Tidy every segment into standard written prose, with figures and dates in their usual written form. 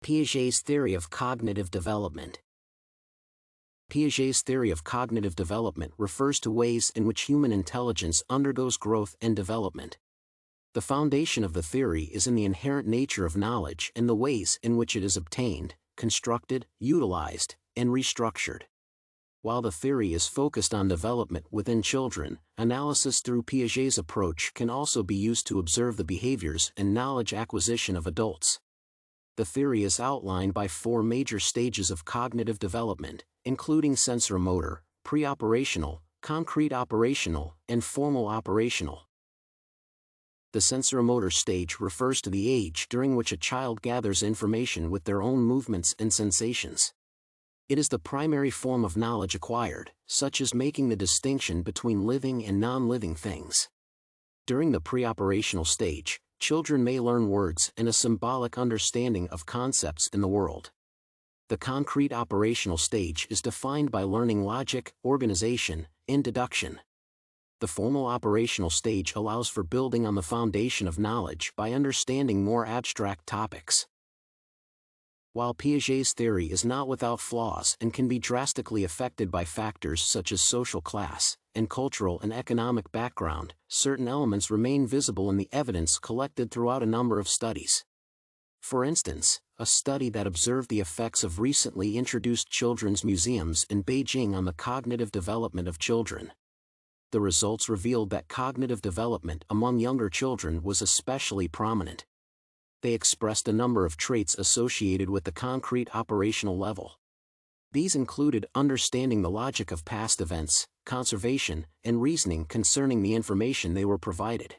Piaget's theory of cognitive development. Piaget's theory of cognitive development refers to ways in which human intelligence undergoes growth and development. The foundation of the theory is in the inherent nature of knowledge and the ways in which it is obtained, constructed, utilized, and restructured. While the theory is focused on development within children, analysis through Piaget's approach can also be used to observe the behaviors and knowledge acquisition of adults. The theory is outlined by 4 major stages of cognitive development, including sensorimotor, preoperational, concrete operational, and formal operational. The sensorimotor stage refers to the age during which a child gathers information with their own movements and sensations. It is the primary form of knowledge acquired, such as making the distinction between living and non-living things. During the preoperational stage, children may learn words and a symbolic understanding of concepts in the world. The concrete operational stage is defined by learning logic, organization, and deduction. The formal operational stage allows for building on the foundation of knowledge by understanding more abstract topics. While Piaget's theory is not without flaws and can be drastically affected by factors such as social class and cultural and economic background, certain elements remain visible in the evidence collected throughout a number of studies. For instance, a study that observed the effects of recently introduced children's museums in Beijing on the cognitive development of children. The results revealed that cognitive development among younger children was especially prominent. They expressed a number of traits associated with the concrete operational level. These included understanding the logic of past events, conservation, and reasoning concerning the information they were provided.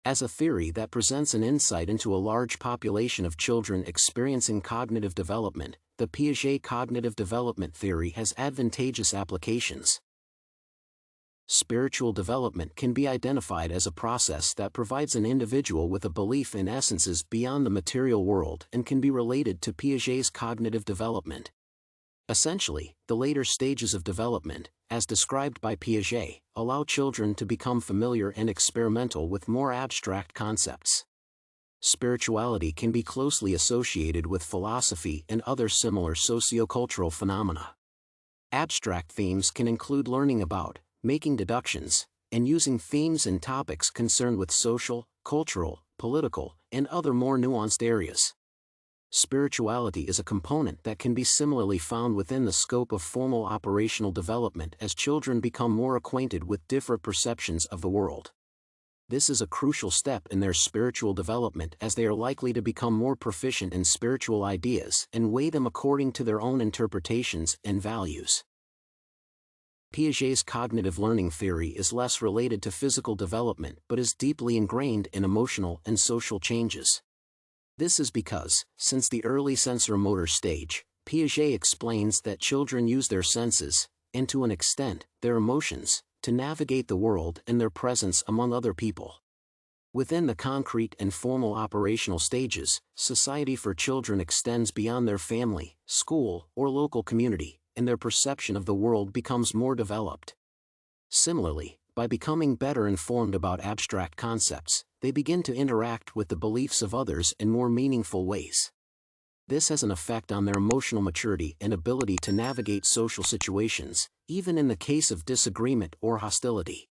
As a theory that presents an insight into a large population of children experiencing cognitive development, the Piaget cognitive development theory has advantageous applications. Spiritual development can be identified as a process that provides an individual with a belief in essences beyond the material world and can be related to Piaget's cognitive development. Essentially, the later stages of development, as described by Piaget, allow children to become familiar and experimental with more abstract concepts. Spirituality can be closely associated with philosophy and other similar sociocultural phenomena. Abstract themes can include learning about, making deductions, and using themes and topics concerned with social, cultural, political, and other more nuanced areas. Spirituality is a component that can be similarly found within the scope of formal operational development as children become more acquainted with different perceptions of the world. This is a crucial step in their spiritual development as they are likely to become more proficient in spiritual ideas and weigh them according to their own interpretations and values. Piaget's cognitive learning theory is less related to physical development but is deeply ingrained in emotional and social changes. This is because, since the early sensorimotor stage, Piaget explains that children use their senses, and to an extent, their emotions, to navigate the world and their presence among other people. Within the concrete and formal operational stages, society for children extends beyond their family, school, or local community, and their perception of the world becomes more developed. Similarly, by becoming better informed about abstract concepts, they begin to interact with the beliefs of others in more meaningful ways. This has an effect on their emotional maturity and ability to navigate social situations, even in the case of disagreement or hostility.